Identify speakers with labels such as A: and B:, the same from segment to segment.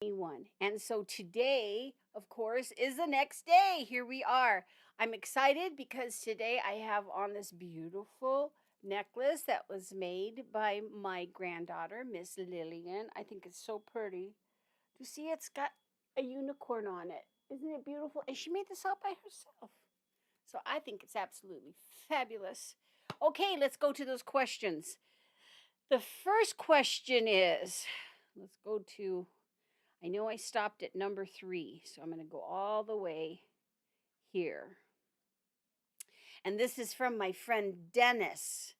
A: 21. And so today, of course, is the next day. Here we are. I'm excited because today I have on this beautiful necklace that was made by my granddaughter, Miss Lillian. I think it's so pretty. You see, it's got a unicorn on it. Isn't it beautiful? And she made this all by herself. So I think it's absolutely fabulous. Okay, let's go to those questions. The first question is, let's go to, I know I stopped at number 3, so I'm going to go all the way here. And this is from my friend Dennis.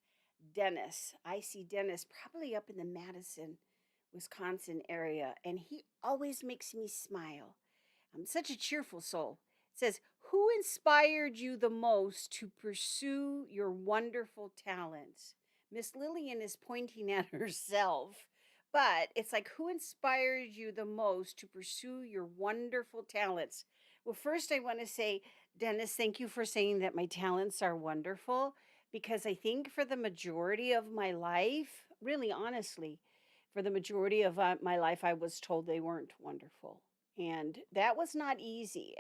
A: Dennis, I see Dennis probably up in the Madison, Wisconsin area, and he always makes me smile. I'm such a cheerful soul. It says, who inspired you the most to pursue your wonderful talents? Miss Lillian is pointing at herself, but it's like, who inspired you the most to pursue your wonderful talents? Well, first, I want to say, Dennis, thank you for saying that my talents are wonderful, because I think for the majority of my life, really honestly, for the majority of my life, I was told they weren't wonderful. And that was not easy.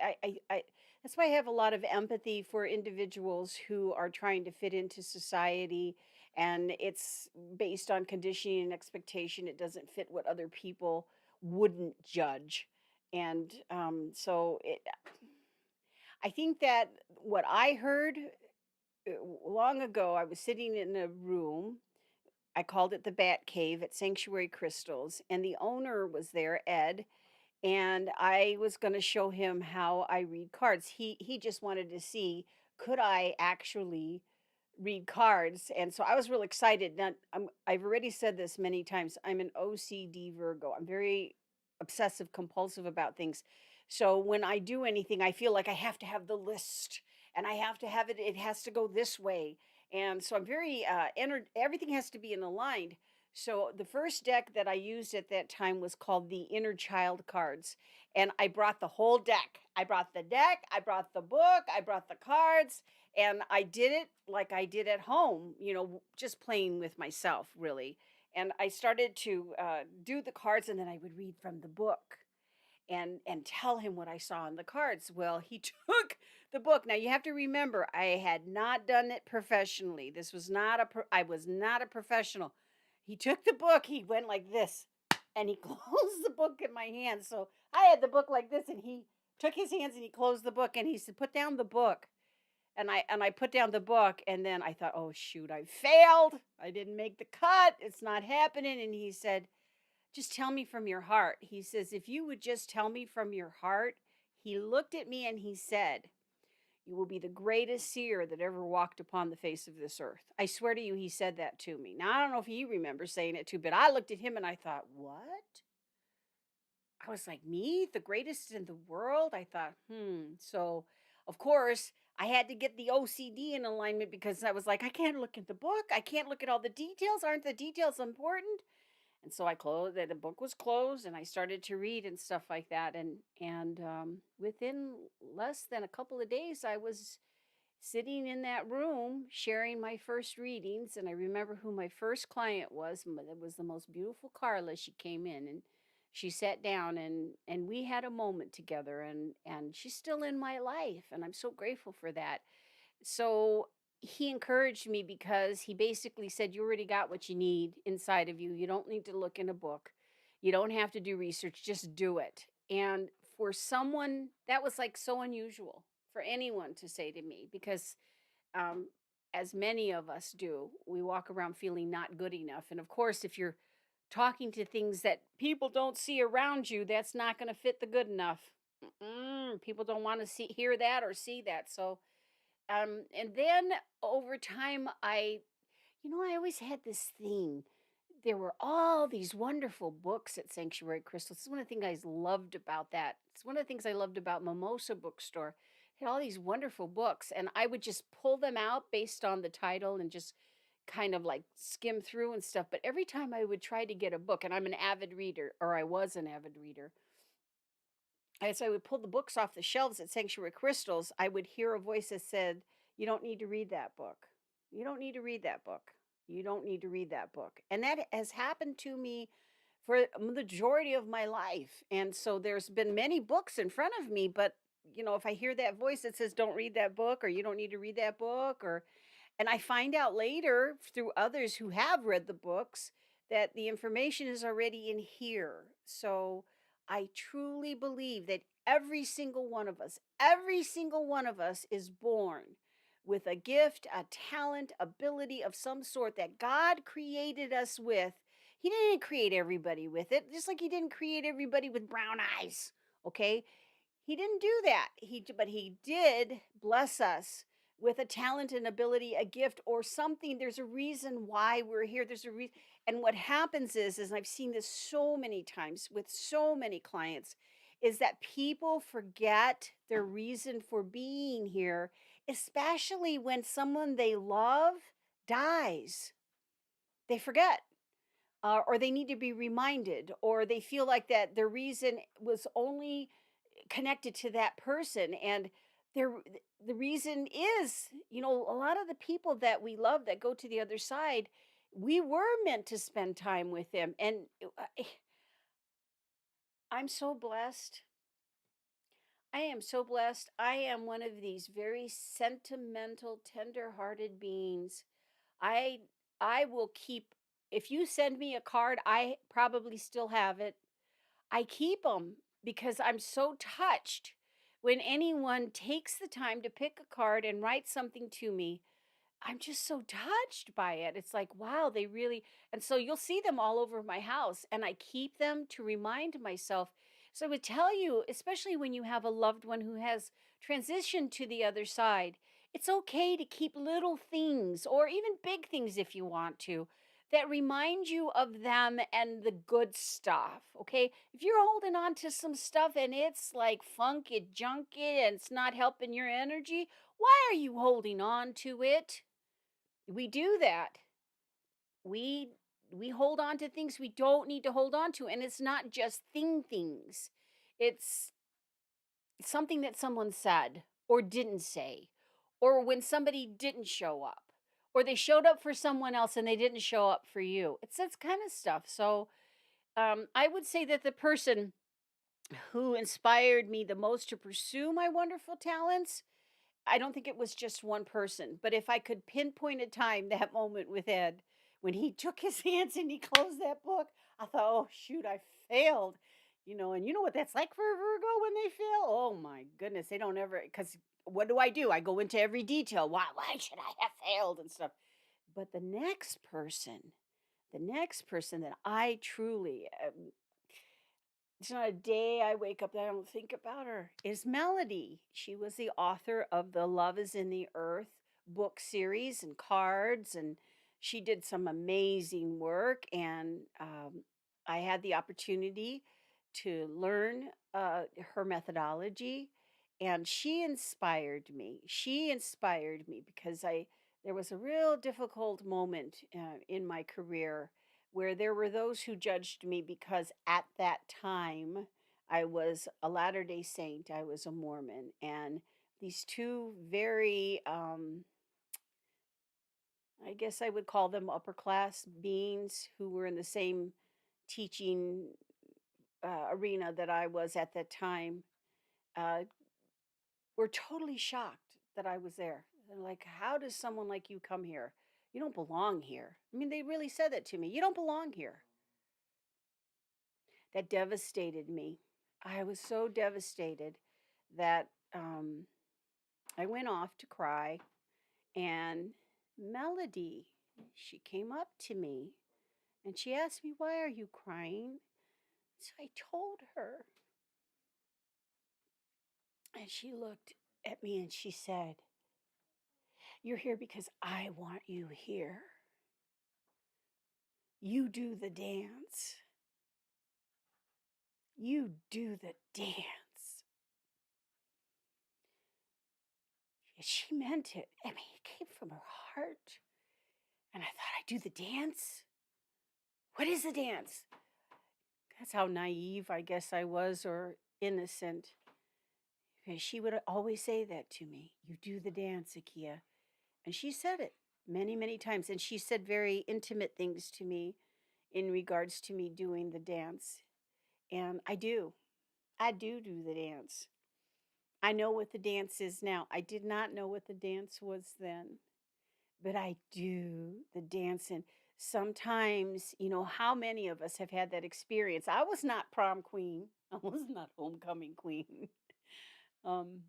A: That's why I have a lot of empathy for individuals who are trying to fit into society, and it's based on conditioning and expectation. It doesn't fit what other people wouldn't judge. And I think that what I heard long ago, I was sitting in a room. I called it the Bat Cave at Sanctuary Crystals, and the owner was there, Ed, and I was going to show him how I read cards. He just wanted to see, could I actually read cards, and so I was real excited. Now, I've already said this many times. I'm an OCD Virgo. I'm very obsessive compulsive about things. So when I do anything, I feel like I have to have the list, and I have to have it. It has to go this way, and so I'm very everything has to be in aligned. So the first deck that I used at that time was called the Inner Child cards, and I brought the whole deck. I brought the deck, I brought the book, I brought the cards, and I did it like I did at home, just playing with myself, really. And I started to do the cards, and then I would read from the book and tell him what I saw on the cards. Well, he took the book. Now you have to remember, I had not done it professionally. This was not I was not a professional. He took the book, he went like this, and he closed the book in my hands. So I had the book like this, and he took his hands and he closed the book, and he said, "Put down the book." And I put down the book, and then I thought, "Oh shoot, I failed. I didn't make the cut. It's not happening." And he said, "Just tell me from your heart." He says, "If you would just tell me from your heart." He looked at me and he said, "You will be the greatest seer that ever walked upon the face of this earth." I swear to you, he said that to me. Now, I don't know if he remembers saying it too, but I looked at him and I thought, what? I was like, me, the greatest in the world? I thought, So, of course, I had to get the OCD in alignment, because I was like, I can't look at the book. I can't look at all the details. Aren't the details important? And so I closed the book was closed, and I started to read and stuff like that. And within less than a couple of days, I was sitting in that room sharing my first readings. And I remember who my first client was. It was the most beautiful Carla. She came in and she sat down, and we had a moment together, and she's still in my life, and I'm so grateful for that. So he encouraged me, because he basically said, "You already got what you need inside of you. You don't need to look in a book. You don't have to do research. Just do it." And for someone, that was like so unusual for anyone to say to me, because um, as many of us do, we walk around feeling not good enough. And of course, if you're talking to things that people don't see around you, that's not going to fit the good enough. People don't want to hear that or see that. So and then over time, I always had this thing. There were all these wonderful books at Sanctuary Crystal. This is one of the things I loved about that. It's one of the things I loved about Mimosa Bookstore. It had all these wonderful books, and I would just pull them out based on the title and just kind of like skim through and stuff. But every time I would try to get a book, and I'm an avid reader, or I was an avid reader, as I would pull the books off the shelves at Sanctuary Crystals, I would hear a voice that said, "You don't need to read that book. You don't need to read that book. You don't need to read that book." And that has happened to me for the majority of my life. And so there's been many books in front of me, but if I hear that voice that says don't read that book, or you don't need to read that book, or and I find out later through others who have read the books that the information is already in here. So I truly believe that every single one of us is born with a gift, a talent, ability of some sort that God created us with. He didn't create everybody with it, just like He didn't create everybody with brown eyes. Okay, He didn't do that. But He did bless us with a talent, and ability, a gift, or something. There's a reason why we're here. There's a reason. And what happens is, and I've seen this so many times with so many clients, is that people forget their reason for being here, especially when someone they love dies. They forget, or they need to be reminded, or they feel like that their reason was only connected to that person. And there the reason is, a lot of the people that we love that go to the other side, we were meant to spend time with them. And I'm so blessed. I am so blessed. I am one of these very sentimental, tender-hearted beings. I i will keep, if you send me a card, I probably still have it. I keep them because I'm so touched when anyone takes the time to pick a card and write something to me. I'm just so touched by it. It's like, wow, they really. And so you'll see them all over my house, and I keep them to remind myself. So I would tell you, especially when you have a loved one who has transitioned to the other side, it's okay to keep little things, or even big things if you want to, that remind you of them and the good stuff. Okay. If you're holding on to some stuff and it's like funky, junky, and it's not helping your energy, why are you holding on to it? We do that. We we hold on to things we don't need to hold on to, and it's not just things. It's something that someone said or didn't say, or when somebody didn't show up, or they showed up for someone else and they didn't show up for you. It's that kind of stuff. So I would say that the person who inspired me the most to pursue my wonderful talents, I don't think it was just one person, but if I could pinpoint a time, that moment with Ed, when he took his hands and he closed that book, I thought, oh, shoot, I failed. And you know what that's like for a Virgo when they fail? Oh, my goodness. They don't ever, because what do? I go into every detail. Why should I have failed and stuff? But the next person that I truly, it's not a day I wake up that I don't think about her, is Melody. She was the author of the Love is in the Earth book series and cards, and she did some amazing work. And I had the opportunity to learn her methodology, and she inspired me. She inspired me because there was a real difficult moment in my career where there were those who judged me because at that time I was a Latter day Saint, I was a Mormon, and these two very, I guess I would call them upper class beings who were in the same teaching arena that I was at that time, uh, were totally shocked that I was there. They're like, how does someone like you come here? You don't belong here. I mean, they really said that to me. You don't belong here. That devastated me. I was so devastated that I went off to cry. And Melody, she came up to me and she asked me, why are you crying? So I told her. And she looked at me and she said, you're here because I want you here. You do the dance. You do the dance. She meant it. I mean, it came from her heart. And I thought, I do the dance? What is the dance? That's how naive I guess I was, or innocent. And she would always say that to me. You do the dance, Akia. And she said it many, many times. And she said very intimate things to me in regards to me doing the dance. And I do. I do the dance. I know what the dance is now. I did not know what the dance was then, but I do the dance. And sometimes, how many of us have had that experience? I was not prom queen, I was not homecoming queen.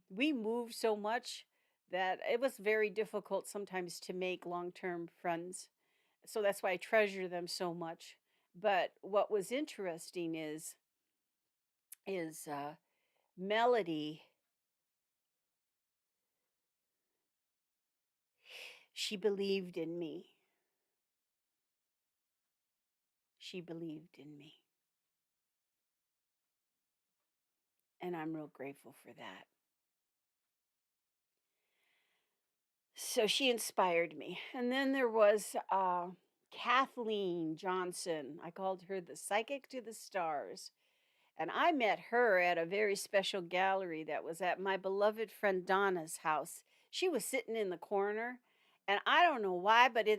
A: We moved so much that it was very difficult sometimes to make long term friends. So that's why I treasure them so much. But what was interesting is Melody. She believed in me. She believed in me. And I'm real grateful for that. So she inspired me. And then there was Kathleen Johnson. I called her the psychic to the stars. And I met her at a very special gallery that was at my beloved friend Donna's house. She was sitting in the corner. And I don't know why, but at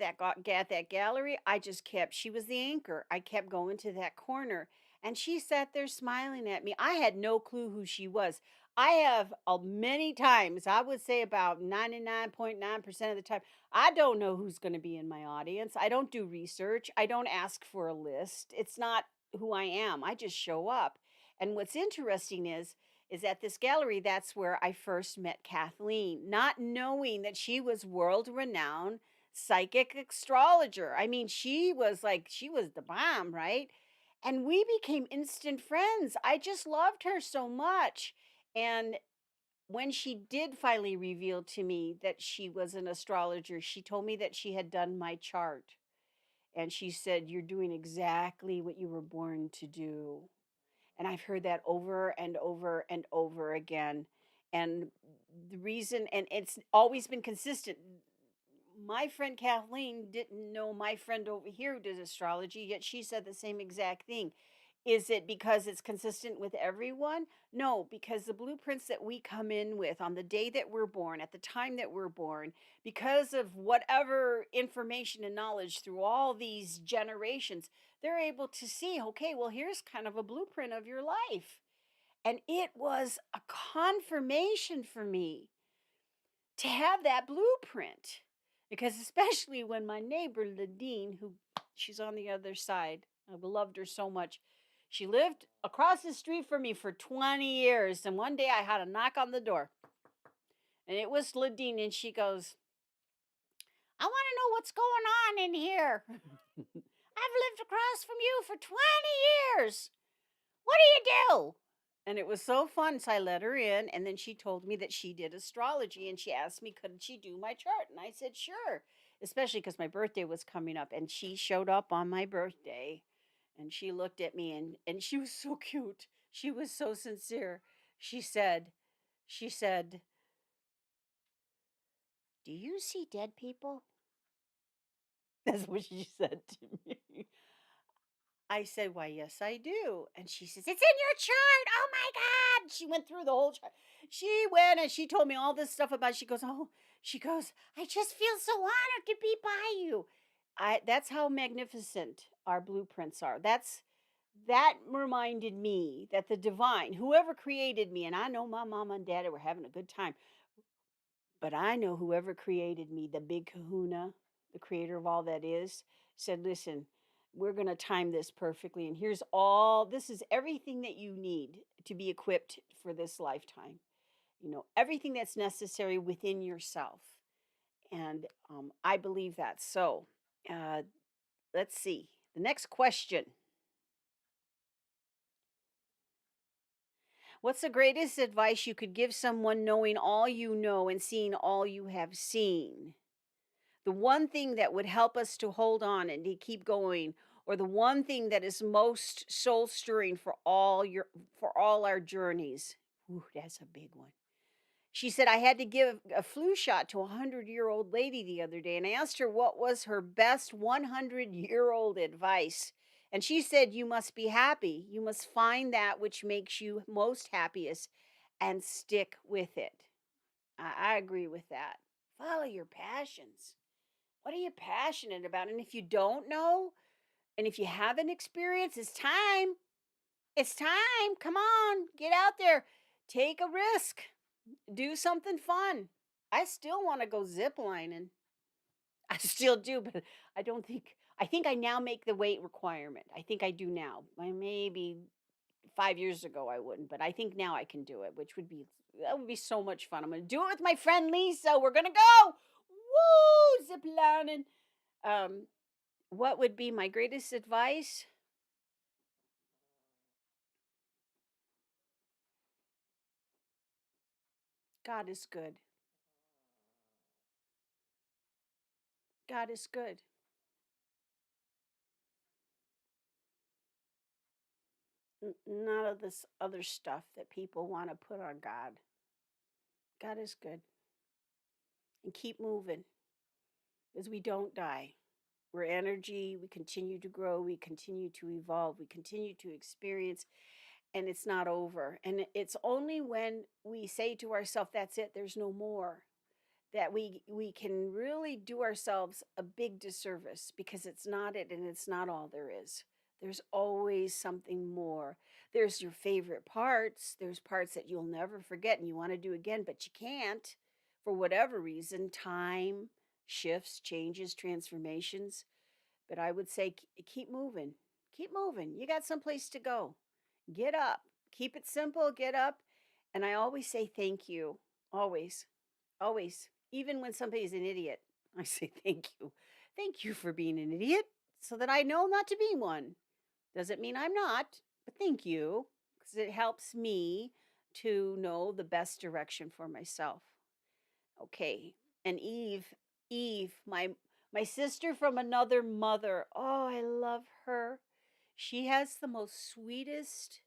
A: that gallery, I just kept, she was the anchor. I kept going to that corner. And she sat there smiling at me. I had no clue who she was. I have many times, I would say about 99.9% of the time, I don't know who's going to be in my audience. I don't do research. I don't ask for a list. It's not who I am. I just show up. And what's interesting is at this gallery, that's where I first met Kathleen, not knowing that she was world renowned psychic astrologer. I mean, she was the bomb, right? And we became instant friends. I just loved her so much. And when she did finally reveal to me that she was an astrologer, she told me that she had done my chart. And she said, "You're doing exactly what you were born to do." And I've heard that over and over and over again. And the reason, and it's always been consistent. My friend Kathleen didn't know my friend over here who did astrology, yet she said the same exact thing. Is it because it's consistent with everyone? No, because the blueprints that we come in with on the day that we're born, at the time that we're born, because of whatever information and knowledge through all these generations, they're able to see, okay, well, here's kind of a blueprint of your life. And it was a confirmation for me to have that blueprint. Because especially when my neighbor Ladine, who she's on the other side, I loved her so much. She lived across the street from me for 20 years. And one day I had a knock on the door. And it was Ladine. And she goes, "I want to know what's going on in here. I've lived across from you for 20 years. What do you do?" And it was so fun. So I let her in, and then she told me that she did astrology, and she asked me, could she do my chart? And I said, sure, especially because my birthday was coming up. And she showed up on my birthday, and she looked at me, and she was so cute. She was so sincere. She said, "Do you see dead people?" That's what she said to me. I said, "Why, yes, I do." And she says, "It's in your chart. Oh my God." She went through the whole chart. She went and she told me all this stuff about, she goes, "Oh," she goes, "I just feel so honored to be by you." That's how magnificent our blueprints are. That reminded me that the divine, whoever created me, and I know my mama and daddy were having a good time, but I know whoever created me, the big kahuna, the creator of all that is, said, "Listen, we're going to time this perfectly. And this is everything that you need to be equipped for this lifetime. Everything that's necessary within yourself." And I believe that. So uh, let's see. The next question: what's the greatest advice you could give someone knowing all you know and seeing all you have seen? The one thing that would help us to hold on and to keep going, or the one thing that is most soul stirring for all our journeys. Ooh, that's a big one. She said, "I had to give a flu shot to a 100-year-old lady the other day, and I asked her what was her best 100-year-old advice. And she said, 'You must be happy. You must find that which makes you most happiest and stick with it.'" I agree with that. Follow your passions. What are you passionate about? And if you don't know, And if you haven't experienced, it's time. It's time. Come on, get out there. Take a risk. Do something fun. I still want to go zip lining. I still do, but I think I now make the weight requirement. I think I do now. I maybe 5 years ago I wouldn't, but I think now I can do it, which would be that would be so much fun. I'm gonna do it with my friend Lisa. We're gonna go. Woo! Zip lining. Um, what would be my greatest advice? God is good. God is good. None of this other stuff that people want to put on God. God is good. And keep moving because we don't die. We're energy. We continue to grow. We continue to evolve. We continue to experience, and it's not over. And it's only when we say to ourselves, that's it, there's no more, that we can really do ourselves a big disservice because it's not it and it's not all there is. There's always something more. There's your favorite parts. There's parts that you'll never forget and you want to do again, but you can't for whatever reason, time, shifts, changes, transformations. But I would say keep moving. Keep moving. You got someplace to go. Get up. Keep it simple. Get up. And I always say thank you. Always. Always. Even when somebody's an idiot, I say thank you. Thank you for being an idiot so that I know not to be one. Doesn't mean I'm not, but thank you because it helps me to know the best direction for myself. Okay. And Eve, my sister from another mother. Oh, I love her. She has the most sweetest,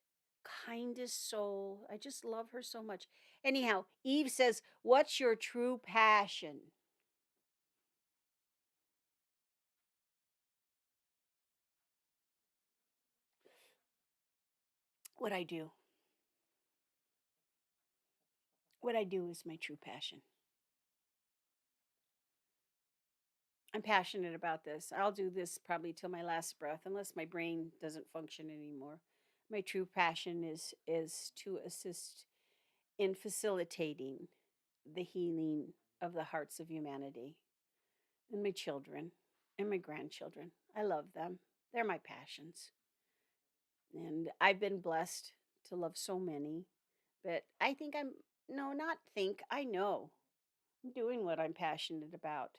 A: kindest soul. I just love her so much. Anyhow, Eve says, "What's your true passion?" What I do. What I do is my true passion. I'm passionate about this. I'll do this probably till my last breath unless my brain doesn't function anymore. My true passion is to assist in facilitating the healing of the hearts of humanity and my children and my grandchildren. I love them. They're my passions. And I've been blessed to love so many. But I think I'm, no, not think, I know I'm doing what I'm passionate about.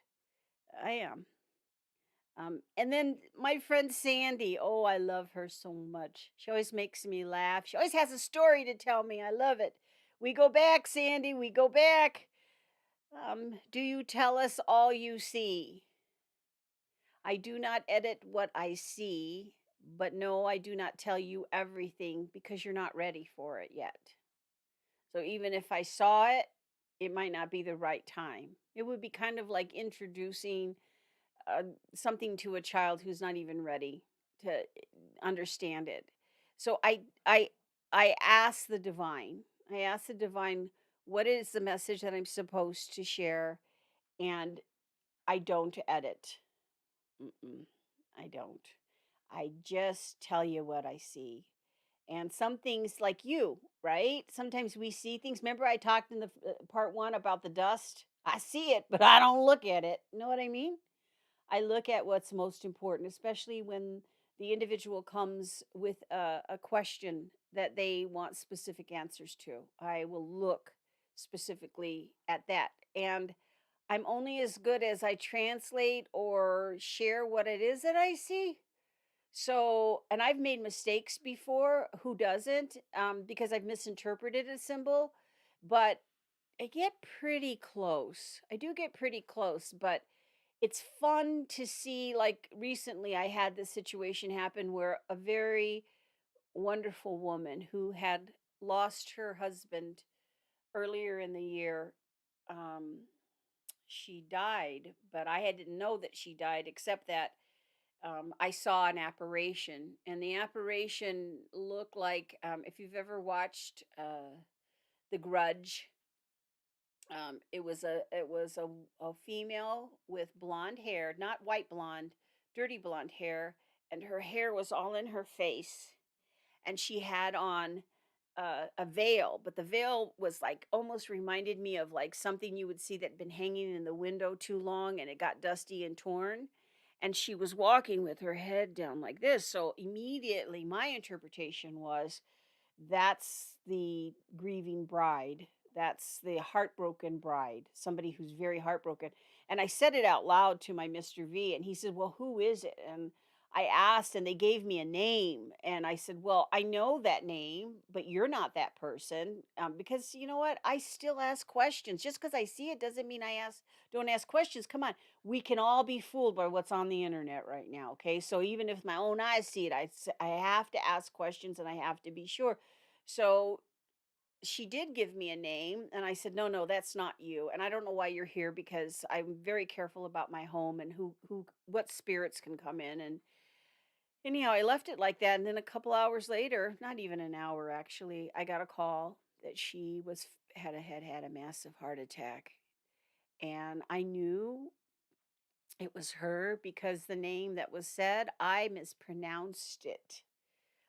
A: I am. And then my friend Sandy, oh, I love her so much. She always makes me laugh. She always has a story to tell me. I love it. We go back, Sandy. We go back. Do you tell us all you see? I do not edit what I see, but no, I do not tell you everything because you're not ready for it yet. So even if I saw it, it might not be the right time. It would be kind of like introducing uh, something to a child who's not even ready to understand it. So I ask the divine. I ask the divine what is the message that I'm supposed to share, and I don't edit. Mm-mm, I don't. I just tell you what I see. And some things like you, right? Sometimes we see things. Remember, I talked in the part one about the dust? I see it, but I don't look at it. You know what I mean? I look at what's most important, especially when the individual comes with a question that they want specific answers to. I will look specifically at that. And I'm only as good as I translate or share what it is that I see. So, and I've made mistakes before. Who doesn't? Because I've misinterpreted a symbol, but I get pretty close. I do get pretty close, but it's fun to see. Like recently, I had this situation happen where a very wonderful woman who had lost her husband earlier in the year. Um, she died, but didn't know that she died, except that I saw an apparition, and the apparition looked like if you've ever watched The Grudge. It was a female with blonde hair, not white blonde, dirty blonde hair, and her hair was all in her face, and she had on a veil, but the veil was like almost reminded me of like something you would see that had been hanging in the window too long and it got dusty and torn. And she was walking with her head down like this. So immediately my interpretation was that's the grieving bride. That's the heartbroken bride, somebody who's very heartbroken. And I said it out loud to my Mr. V, and he said, "Well, who is it?" And I asked, and they gave me a name. And I said, "Well, I know that name, but you're not that person." Because you know what? I still ask questions. Just because I see it doesn't mean don't ask questions. Come on. We can all be fooled by what's on the internet right now. Okay. So even if my own eyes see it, I have to ask questions and I have to be sure. So she did give me a name, and I said, "No, no, that's not you. And I don't know why you're here because I'm very careful about my home and what spirits can come in." And anyhow, I left it like that. And then a couple hours later, not even an hour actually, I got a call that she had a massive heart attack. And I knew it was her because the name that was said, I mispronounced it.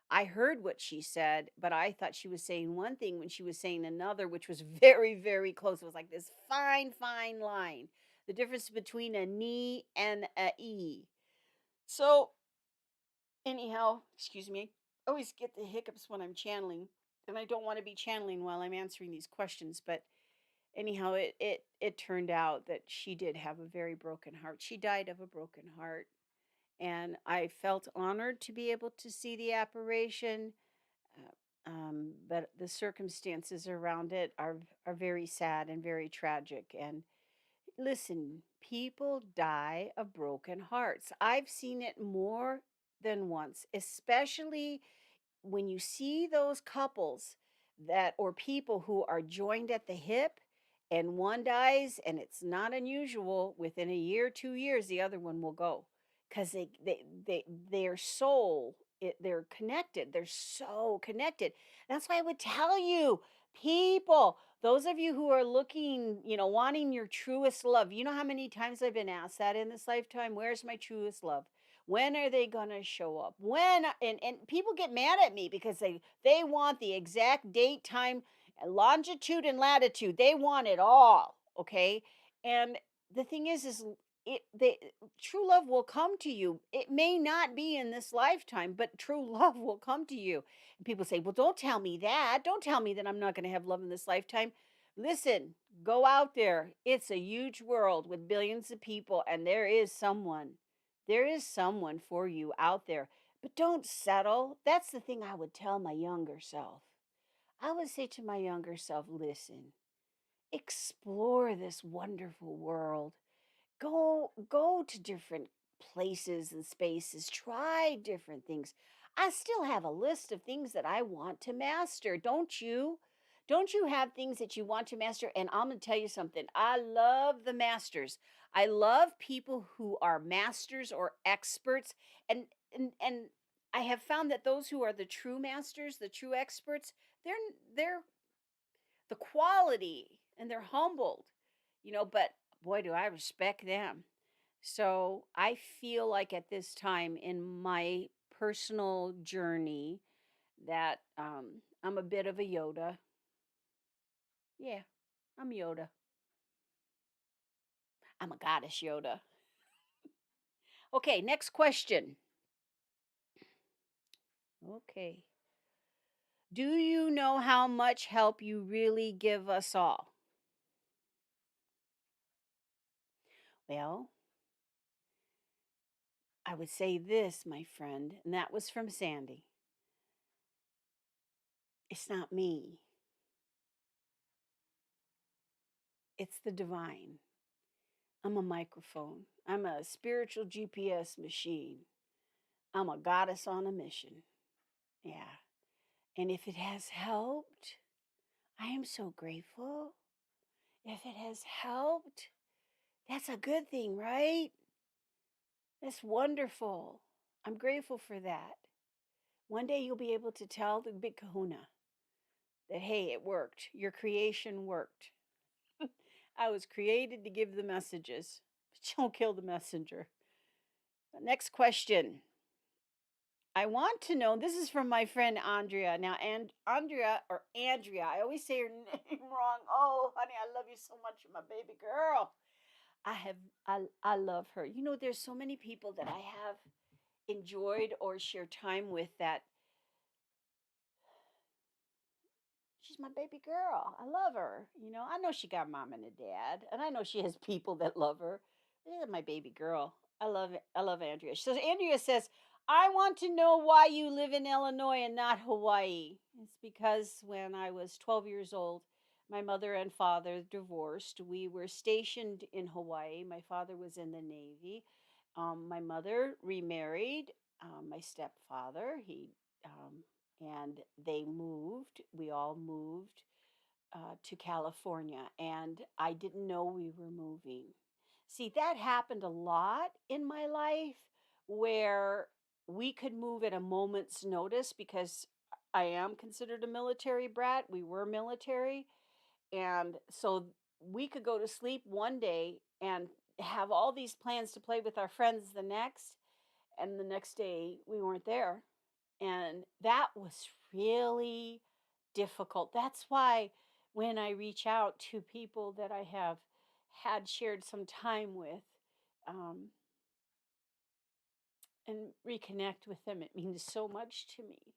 A: I heard what she said, but I thought she was saying one thing when she was saying another, which was very, very close. It was like this fine, fine line. The difference between a knee and a E. So, anyhow, excuse me, I always get the hiccups when I'm channeling, and I don't want to be channeling while I'm answering these questions. But anyhow, it turned out that she did have a very broken heart. She died of a broken heart, and I felt honored to be able to see the apparition. But the circumstances around it are very sad and very tragic. And listen, people die of broken hearts. I've seen it more than once, especially when you see those couples that or people who are joined at the hip and one dies, and it's not unusual within a year 2 years the other one will go because their soul they're connected, they're so connected. That's why I would tell you, people, those of you who are looking, wanting your truest love, you know how many times I've been asked that in this lifetime? Where's my truest love? When are they gonna show up? And people get mad at me because they want the exact date, time, longitude, and latitude. They want it all. Okay. And the thing is true love will come to you. It may not be in this lifetime, but true love will come to you. And people say, "Well, don't tell me that. Don't tell me that I'm not gonna have love in this lifetime." Listen, go out there. It's a huge world with billions of people, and there is someone for you out there, but don't settle. That's the thing I would tell my younger self. I would say to my younger self, listen, explore this wonderful world. Go to different places and spaces, try different things. I still have a list of things that I want to master, don't you? Don't you have things that you want to master? And I'm going to tell you something, I love the masters. I love people who are masters or experts. And I have found that those who are the true masters, the true experts, they're the quality, and they're humbled, but boy, do I respect them. So I feel like at this time in my personal journey that I'm a bit of a Yoda. Yeah, I'm Yoda. I'm a goddess Yoda. Okay, next question. Okay. Do you know how much help you really give us all? Well, I would say this, my friend, and that was from Sandy. It's not me, it's the divine. I'm a microphone. I'm a spiritual GPS machine. I'm a goddess on a mission. Yeah. And if it has helped, I am so grateful. If it has helped, that's a good thing, right? That's wonderful. I'm grateful for that. One day you'll be able to tell the big kahuna that, hey, it worked. Your creation worked. I was created to give the messages, but don't kill the messenger. Next question. I want to know. This is from my friend Andrea. Now, and Andrea or Andrea, I always say her name wrong. Oh, honey, I love you so much, my baby girl. I have, I love her. You know, there's so many people that I have enjoyed or shared time with that she's my baby girl. I love her. You know, I know she got mom and a dad, and I know she has people that love her. This is my baby girl. I love it. I love Andrea. So Andrea says, I want to know why you live in Illinois and not Hawaii. It's because when I was 12 years old, my mother and father divorced. We were stationed in Hawaii. My father was in the Navy. My mother remarried my stepfather. Um, and they moved. We all moved to California, and I didn't know we were moving. See, that happened a lot in my life where we could move at a moment's notice because I am considered a military brat. We were military. And so we could go to sleep one day and have all these plans to play with our friends the next. And the next day we weren't there. And that was really difficult. That's why when I reach out to people that I have had shared some time with, um, and reconnect with them, it means so much to me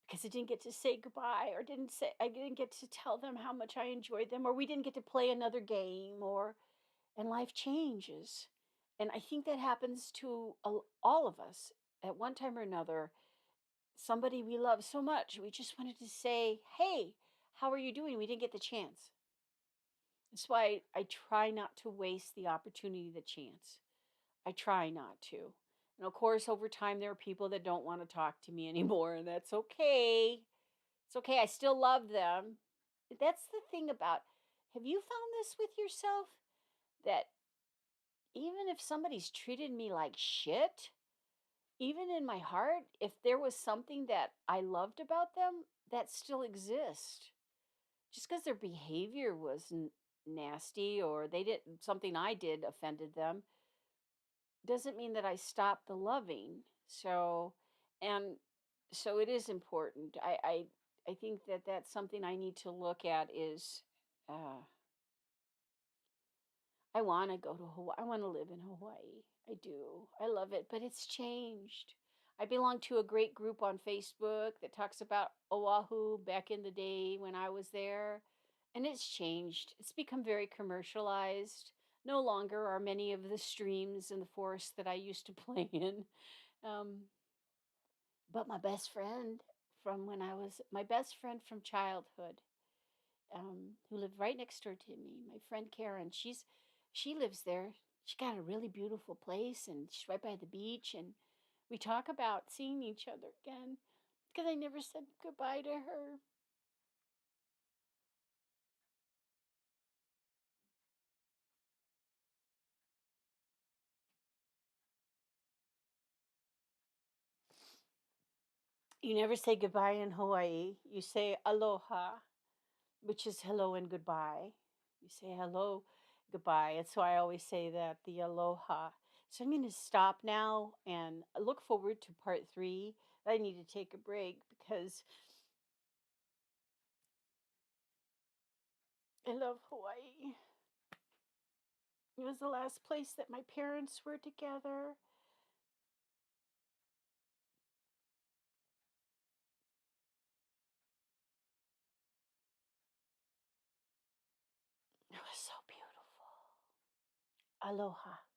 A: because I didn't get to say goodbye or I didn't get to tell them how much I enjoyed them or we didn't get to play another game or and life changes. And I think that happens to all of us at one time or another. Somebody we love so much, we just wanted to say, "Hey, how are you doing?" We didn't get the chance. That's why I try not to waste the opportunity, the chance. I try not to. And of course, over time, there are people that don't want to talk to me anymore, and that's okay. It's okay. I still love them. That's the thing about, have you found this with yourself? That even if somebody's treated me like shit, even in my heart, if there was something that I loved about them, that still exists. Just because their behavior was nasty or they did something I did offended them doesn't mean that I stopped the loving. So, and so it is important. I think that that's something I need to look at is uh, I want to go to Hawaii. I want to live in Hawaii. I do. I love it, but it's changed. I belong to a great group on Facebook that talks about Oahu back in the day when I was there, and it's changed. It's become very commercialized. No longer are many of the streams in the forest that I used to play in. Um, but my best friend from childhood, who lived right next door to me, my friend Karen. She lives there. She got a really beautiful place, and she's right by the beach. And we talk about seeing each other again because I never said goodbye to her. You never say goodbye in Hawaii. You say aloha, which is hello and goodbye. You say hello, goodbye. And so I always say that the aloha. So I'm going to stop now and look forward to part three. I need to take a break because I love Hawaii. It was the last place that my parents were together. It was so beautiful. Aloha.